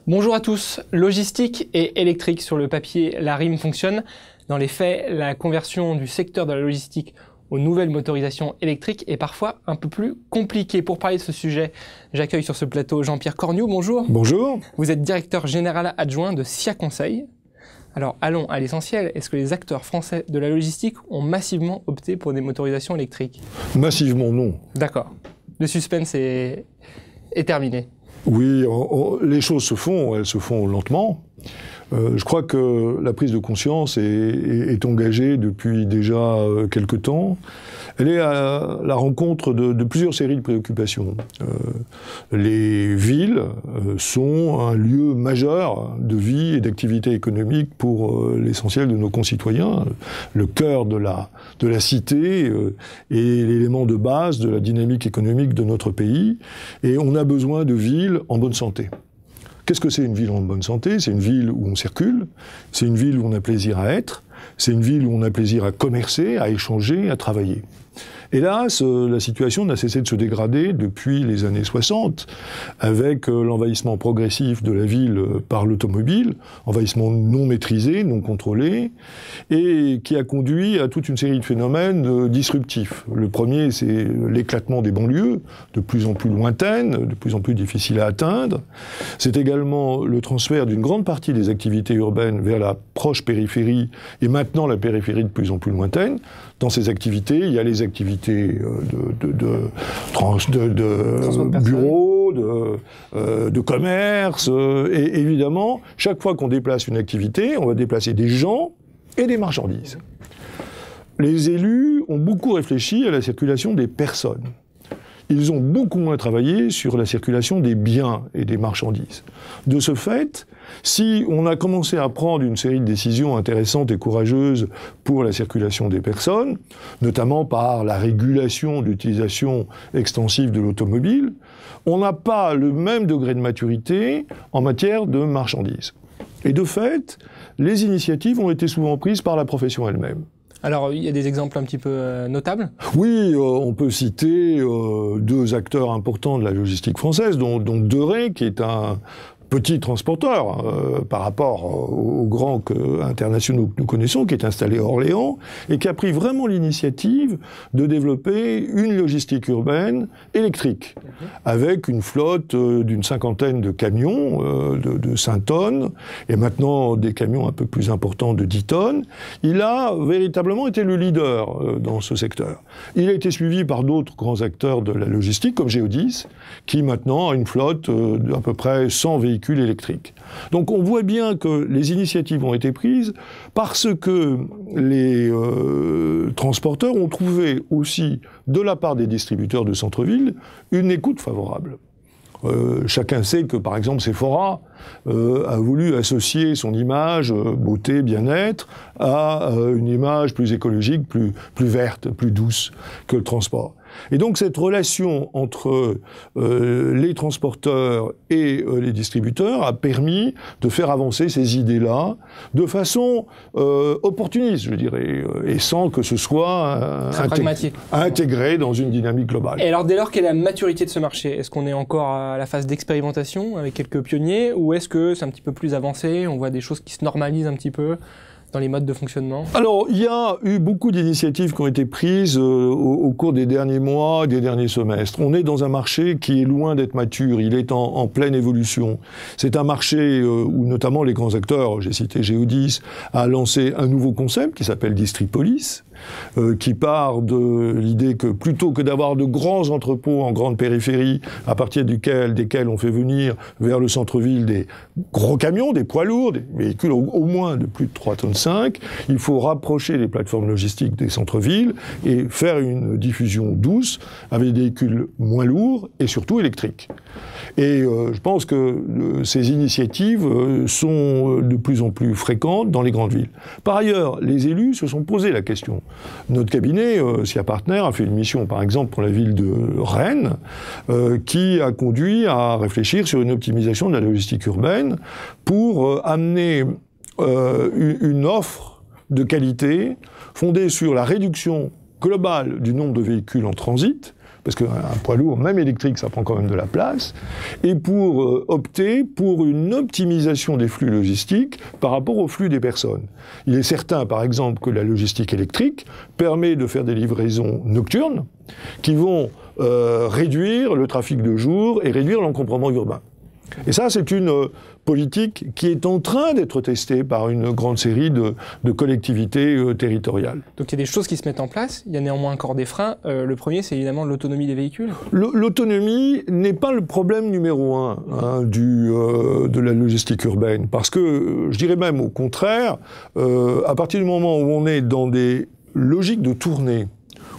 Bonjour à tous. Logistique et électrique, sur le papier, la rime fonctionne. Dans les faits, la conversion du secteur de la logistique aux nouvelles motorisations électriques est parfois un peu plus compliquée. Pour parler de ce sujet, j'accueille sur ce plateau Jean-Pierre Cornioux. Bonjour. Bonjour. Vous êtes directeur général adjoint de SIA Conseil. Alors allons à l'essentiel. Est-ce que les acteurs français de la logistique ont massivement opté pour des motorisations électriques? Massivement non. D'accord. Le suspense est terminé. Oui, les choses se font, elles se font lentement. Je crois que la prise de conscience est engagée depuis déjà quelque temps. Elle est à la rencontre de plusieurs séries de préoccupations. Les villes sont un lieu majeur de vie et d'activité économique pour l'essentiel de nos concitoyens. Le cœur de la cité est l'élément de base de la dynamique économique de notre pays. Et on a besoin de villes en bonne santé. Qu'est-ce que c'est une ville en bonne santé? C'est une ville où on circule, c'est une ville où on a plaisir à être, c'est une ville où on a plaisir à commercer, à échanger, à travailler. Hélas, la situation n'a cessé de se dégrader depuis les années 60, avec l'envahissement progressif de la ville par l'automobile, envahissement non maîtrisé, non contrôlé, et qui a conduit à toute une série de phénomènes disruptifs. Le premier, c'est l'éclatement des banlieues, de plus en plus lointaines, de plus en plus difficiles à atteindre. C'est également le transfert d'une grande partie des activités urbaines vers la proche périphérie, et maintenant la périphérie de plus en plus lointaine. Dans ces activités, il y a les activités de bureaux, de commerce, et évidemment, chaque fois qu'on déplace une activité, on va déplacer des gens et des marchandises. Les élus ont beaucoup réfléchi à la circulation des personnes. Ils ont beaucoup moins travaillé sur la circulation des biens et des marchandises. De ce fait, si on a commencé à prendre une série de décisions intéressantes et courageuses pour la circulation des personnes, notamment par la régulation de l'utilisation extensive de l'automobile, on n'a pas le même degré de maturité en matière de marchandises. Et de fait, les initiatives ont été souvent prises par la profession elle-même. Alors, il y a des exemples un petit peu notables? Oui, on peut citer deux acteurs importants de la logistique française, dont De Ré, qui est un petit transporteur par rapport aux grands internationaux que nous connaissons, qui est installé à Orléans, et qui a pris vraiment l'initiative de développer une logistique urbaine électrique, avec une flotte d'une cinquantaine de camions de 5 tonnes, et maintenant des camions un peu plus importants de 10 tonnes. Il a véritablement été le leader dans ce secteur. Il a été suivi par d'autres grands acteurs de la logistique, comme Géodis, qui maintenant a une flotte d'à peu près 100 véhicules électriques. Donc on voit bien que les initiatives ont été prises parce que les transporteurs ont trouvé aussi, de la part des distributeurs de centre-ville, une écoute favorable. Chacun sait que, par exemple, Sephora a voulu associer son image beauté, bien-être à une image plus écologique, plus verte, plus douce que le transport. Et donc cette relation entre les transporteurs et les distributeurs a permis de faire avancer ces idées-là de façon opportuniste, je dirais, et sans que ce soit intégré dans une dynamique globale. Et alors dès lors, quelle est la maturité de ce marché? Est-ce qu'on est encore à la phase d'expérimentation avec quelques pionniers, ou est-ce que c'est un petit peu plus avancé, on voit des choses qui se normalisent un petit peu dans les modes de fonctionnement? Alors, il y a eu beaucoup d'initiatives qui ont été prises au cours des derniers mois, des derniers semestres. On est dans un marché qui est loin d'être mature, il est en pleine évolution. C'est un marché où notamment les grands acteurs, j'ai cité Géodis, a lancé un nouveau concept qui s'appelle Distripolis, qui part de l'idée que plutôt que d'avoir de grands entrepôts en grande périphérie, à partir desquels on fait venir vers le centre-ville des gros camions, des poids lourds, des véhicules au moins de plus de 3,5 tonnes, il faut rapprocher les plateformes logistiques des centres-villes et faire une diffusion douce avec des véhicules moins lourds et surtout électriques. Et je pense que ces initiatives sont de plus en plus fréquentes dans les grandes villes. Par ailleurs, les élus se sont posé la question. Notre cabinet, SIA Partner, a fait une mission, par exemple, pour la ville de Rennes, qui a conduit à réfléchir sur une optimisation de la logistique urbaine pour amener une offre de qualité fondée sur la réduction globale du nombre de véhicules en transit, parce qu'un poids lourd, même électrique, ça prend quand même de la place, et pour opter pour une optimisation des flux logistiques par rapport au flux des personnes. Il est certain, par exemple, que la logistique électrique permet de faire des livraisons nocturnes qui vont réduire le trafic de jour et réduire l'encombrement urbain. Et ça, c'est une politique qui est en train d'être testée par une grande série de collectivités territoriales. Donc il y a des choses qui se mettent en place, il y a néanmoins encore des freins. Le premier, c'est évidemment l'autonomie des véhicules. L'autonomie n'est pas le problème numéro un de la logistique urbaine, parce que, je dirais même au contraire, à partir du moment où on est dans des logiques de tournée,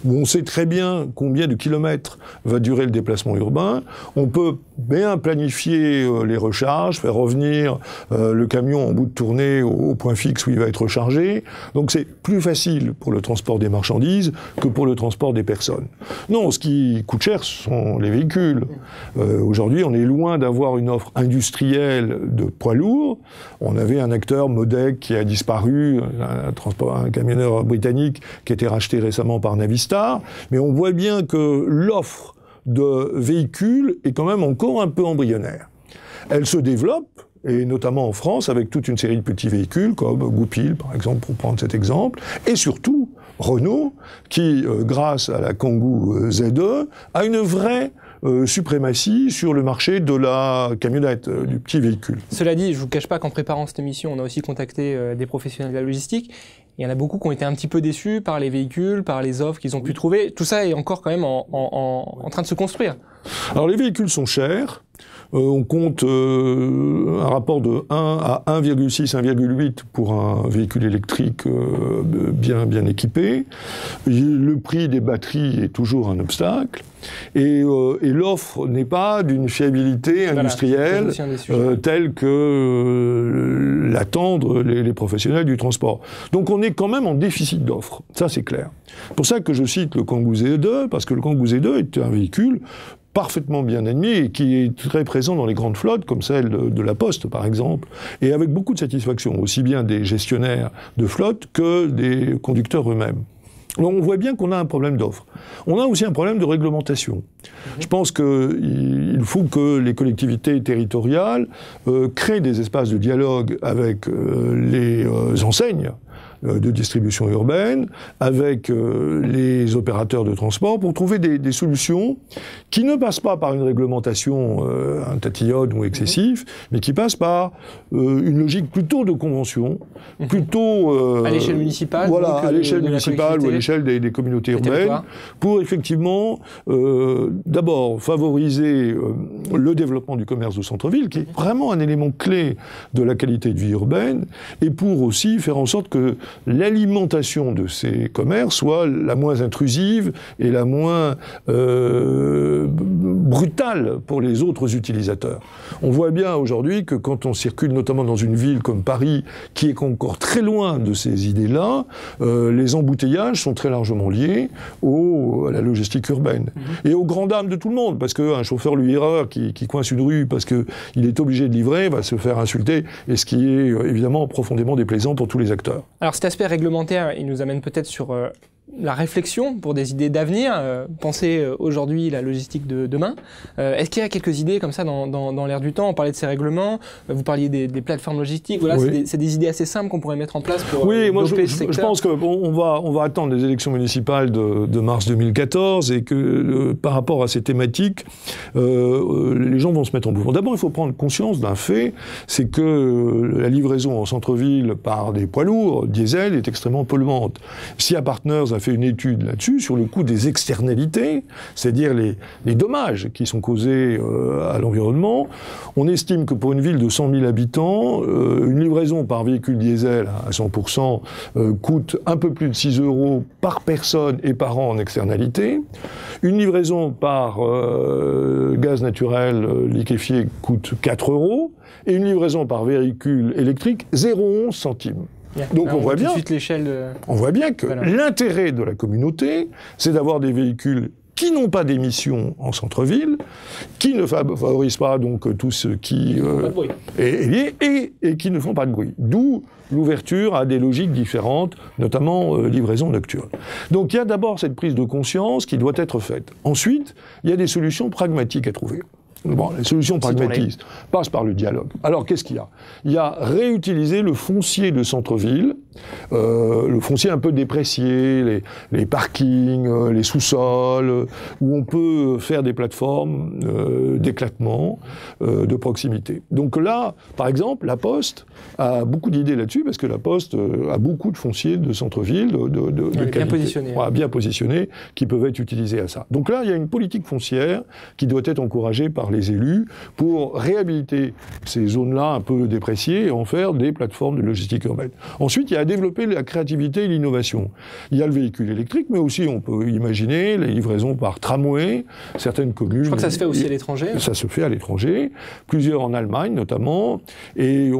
où on sait très bien combien de kilomètres va durer le déplacement urbain, on peut bien planifier les recharges, faire revenir le camion en bout de tournée au point fixe où il va être rechargé. Donc c'est plus facile pour le transport des marchandises que pour le transport des personnes. Non, ce qui coûte cher, ce sont les véhicules. Aujourd'hui, on est loin d'avoir une offre industrielle de poids lourds. On avait un acteur, Modec, qui a disparu, un camionneur britannique qui a été racheté récemment par Navistar, mais on voit bien que l'offre de véhicules est quand même encore un peu embryonnaire. Elle se développe, et notamment en France, avec toute une série de petits véhicules, comme Goupil, par exemple, pour prendre cet exemple, et surtout Renault, qui, grâce à la Kangoo ZE, a une vraie suprématie sur le marché de la camionnette, du petit véhicule. Cela dit, je ne vous cache pas qu'en préparant cette émission, on a aussi contacté des professionnels de la logistique. Il y en a beaucoup qui ont été un petit peu déçus par les véhicules, par les offres qu'ils ont pu trouver. Tout ça est encore quand même en train de se construire. Alors les véhicules sont chers. On compte un rapport de 1 à 1,6, 1,8 pour un véhicule électrique bien équipé. Le prix des batteries est toujours un obstacle. Et l'offre n'est pas d'une fiabilité industrielle telle que l'attendent les professionnels du transport. Donc on est quand même en déficit d'offres, ça c'est clair. C'est pour ça que je cite le Kangoo ZE, parce que le Kangoo ZE est un véhicule parfaitement bien admis et qui est très présent dans les grandes flottes, comme celle de la Poste, par exemple, et avec beaucoup de satisfaction, aussi bien des gestionnaires de flotte que des conducteurs eux-mêmes. Donc on voit bien qu'on a un problème d'offre. On a aussi un problème de réglementation. Je pense qu'il faut que les collectivités territoriales créent des espaces de dialogue avec les enseignes de distribution urbaine, avec les opérateurs de transport, pour trouver des solutions qui ne passent pas par une réglementation un tatillonne ou excessif, mais qui passent par une logique plutôt de convention, plutôt... à l'échelle municipale. Voilà, à l'échelle municipale ou à l'échelle des communautés urbaines, pour effectivement, d'abord, favoriser le développement du commerce de centre-ville, qui est vraiment un élément clé de la qualité de vie urbaine, et pour aussi faire en sorte que l'alimentation de ces commerces soit la moins intrusive et la moins brutale pour les autres utilisateurs. On voit bien aujourd'hui que quand on circule notamment dans une ville comme Paris, qui est encore très loin de ces idées-là, les embouteillages sont très largement liés à la logistique urbaine. Et aux grandes dames de tout le monde, parce qu'un chauffeur livreur qui coince une rue parce qu'il est obligé de livrer va se faire insulter, et ce qui est évidemment profondément déplaisant pour tous les acteurs. Alors cet aspect réglementaire, il nous amène peut-être sur la réflexion pour des idées d'avenir. Pensez aujourd'hui la logistique de demain. Est-ce qu'il y a quelques idées comme ça dans l'air du temps? On parlait de ces règlements, vous parliez des plateformes logistiques. Voilà, oui. C'est des idées assez simples qu'on pourrait mettre en place pour oui, moi je pense qu'on va attendre les élections municipales de mars 2014 et que par rapport à ces thématiques, les gens vont se mettre en mouvement. D'abord, il faut prendre conscience d'un fait, c'est que la livraison en centre-ville par des poids lourds, diesel, est extrêmement polluante. SIA Partners a fait une étude là-dessus sur le coût des externalités, c'est-à-dire les dommages qui sont causés à l'environnement. On estime que pour une ville de 100 000 habitants, une livraison par véhicule diesel à 100% coûte un peu plus de 6 € par personne et par an en externalité. Une livraison par gaz naturel liquéfié coûte 4 €, et une livraison par véhicule électrique 0,11 centimes. Donc on voit bien que l'intérêt de la communauté, c'est d'avoir des véhicules qui n'ont pas d'émissions en centre-ville, qui ne favorisent pas donc tout ce qui est lié, et qui ne font pas de bruit. D'où l'ouverture à des logiques différentes, notamment livraison nocturne. Donc il y a d'abord cette prise de conscience qui doit être faite. Ensuite, il y a des solutions pragmatiques à trouver. Bon, les solutions pragmatiques passent par le dialogue. Alors, qu'est-ce qu'il y a? Il y a réutiliser le foncier de centre-ville, le foncier un peu déprécié, les parkings, les sous-sols, où on peut faire des plateformes d'éclatement, de proximité. Donc là, par exemple, la Poste a beaucoup d'idées là-dessus, parce que la Poste a beaucoup de fonciers de centre-ville, de qualité, bien positionné, voilà, bien positionnés, qui peuvent être utilisés à ça. Donc là, il y a une politique foncière qui doit être encouragée par les élus pour réhabiliter ces zones-là un peu dépréciées et en faire des plateformes de logistique urbaine. Ensuite, il y a à développer la créativité et l'innovation. Il y a le véhicule électrique, mais aussi on peut imaginer les livraisons par tramway, certaines communes... Je crois que ça se fait aussi à l'étranger. Ça se fait à l'étranger, plusieurs en Allemagne notamment, et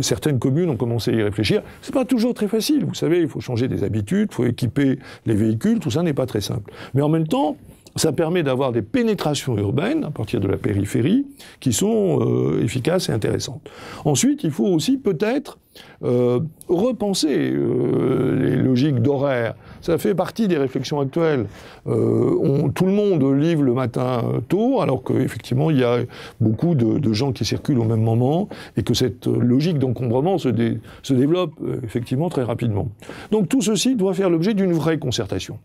certaines communes ont commencé à y réfléchir. C'est pas toujours très facile, vous savez, il faut changer des habitudes, il faut équiper les véhicules, tout ça n'est pas très simple. Mais en même temps, ça permet d'avoir des pénétrations urbaines, à partir de la périphérie, qui sont efficaces et intéressantes. Ensuite, il faut aussi peut-être repenser les logiques d'horaire. Ça fait partie des réflexions actuelles. Tout le monde livre le matin tôt, alors qu'effectivement, il y a beaucoup de gens qui circulent au même moment, et que cette logique d'encombrement se développe effectivement très rapidement. Donc tout ceci doit faire l'objet d'une vraie concertation.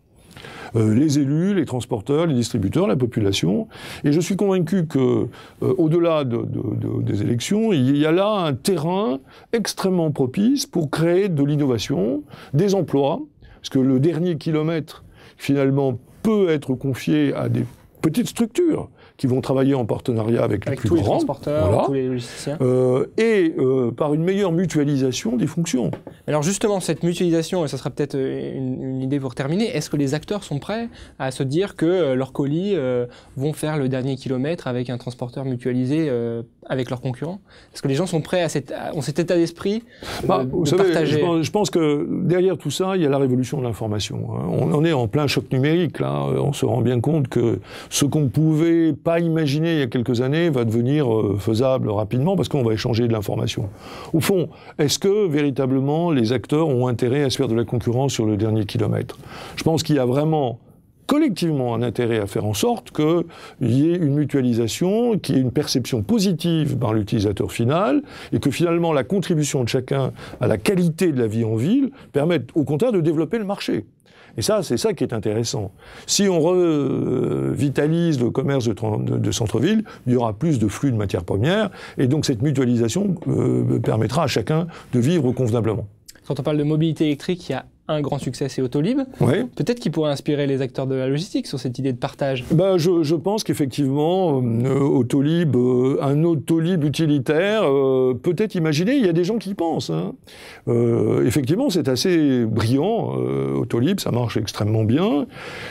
Les élus, les transporteurs, les distributeurs, la population. Et je suis convaincu que, au-delà des élections, il y a là un terrain extrêmement propice pour créer de l'innovation, des emplois, parce que le dernier kilomètre, finalement, peut être confié à des petites structures qui vont travailler en partenariat avec les plus grands. Avec tous les transporteurs, voilà, tous les logisticiens. Par une meilleure mutualisation des fonctions. Alors justement, cette mutualisation, et ça sera peut-être une idée pour terminer, est-ce que les acteurs sont prêts à se dire que leurs colis vont faire le dernier kilomètre avec un transporteur mutualisé avec leurs concurrents? Est-ce que les gens sont prêts à cet état d'esprit de partager? Je pense que derrière tout ça, il y a la révolution de l'information. On en est en plein choc numérique, là. On se rend bien compte que ce qu'on pouvait pas imaginer il y a quelques années va devenir faisable rapidement parce qu'on va échanger de l'information. Au fond, est-ce que véritablement les acteurs ont intérêt à se faire de la concurrence sur le dernier kilomètre? Je pense qu'il y a vraiment collectivement un intérêt à faire en sorte qu'il y ait une mutualisation, qu'il y ait une perception positive par l'utilisateur final et que finalement la contribution de chacun à la qualité de la vie en ville permette au contraire de développer le marché. Et ça, c'est ça qui est intéressant. Si on revitalise le commerce de centre-ville, il y aura plus de flux de matières premières, et donc cette mutualisation permettra à chacun de vivre convenablement. Quand on parle de mobilité électrique, il y a un grand succès, c'est Autolib. Oui. Peut-être qu'il pourrait inspirer les acteurs de la logistique sur cette idée de partage. Je pense qu'effectivement, Autolib, un Autolib utilitaire, peut-être imaginé, il y a des gens qui y pensent. Hein. Effectivement, c'est assez brillant, Autolib, ça marche extrêmement bien,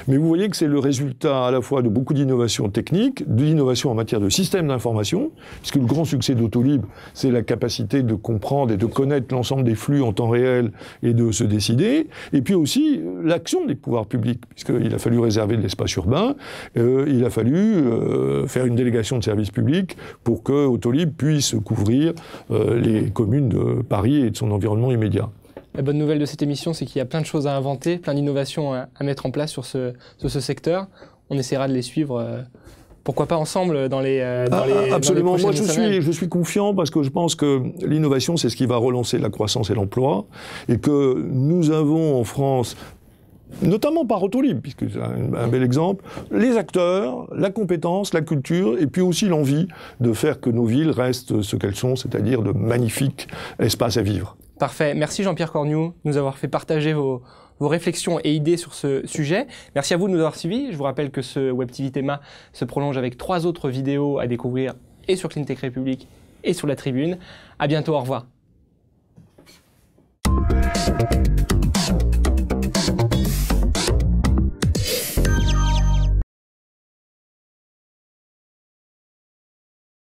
mais vous voyez que c'est le résultat à la fois de beaucoup d'innovations techniques, de l'innovation en matière de système d'information, puisque le grand succès d'Autolib, c'est la capacité de comprendre et de connaître l'ensemble des flux en temps réel et de se décider. Et puis aussi l'action des pouvoirs publics, puisqu'il a fallu réserver de l'espace urbain, il a fallu faire une délégation de services publics pour que Autolib puisse couvrir les communes de Paris et de son environnement immédiat. La bonne nouvelle de cette émission, c'est qu'il y a plein de choses à inventer, plein d'innovations à mettre en place sur ce secteur. On essaiera de les suivre. Pourquoi pas ensemble dans les absolument. Dans les Moi, je suis confiant parce que je pense que l'innovation, c'est ce qui va relancer la croissance et l'emploi, et que nous avons en France, notamment par Autolib, puisque c'est un bel exemple, les acteurs, la compétence, la culture, et puis aussi l'envie de faire que nos villes restent ce qu'elles sont, c'est-à-dire de magnifiques espaces à vivre. Parfait. Merci Jean-Pierre Cornu de nous avoir fait partager vos réflexions et idées sur ce sujet. Merci à vous de nous avoir suivis. Je vous rappelle que ce Web TV Théma se prolonge avec 3 autres vidéos à découvrir et sur Cleantech République et sur la Tribune. À bientôt, au revoir.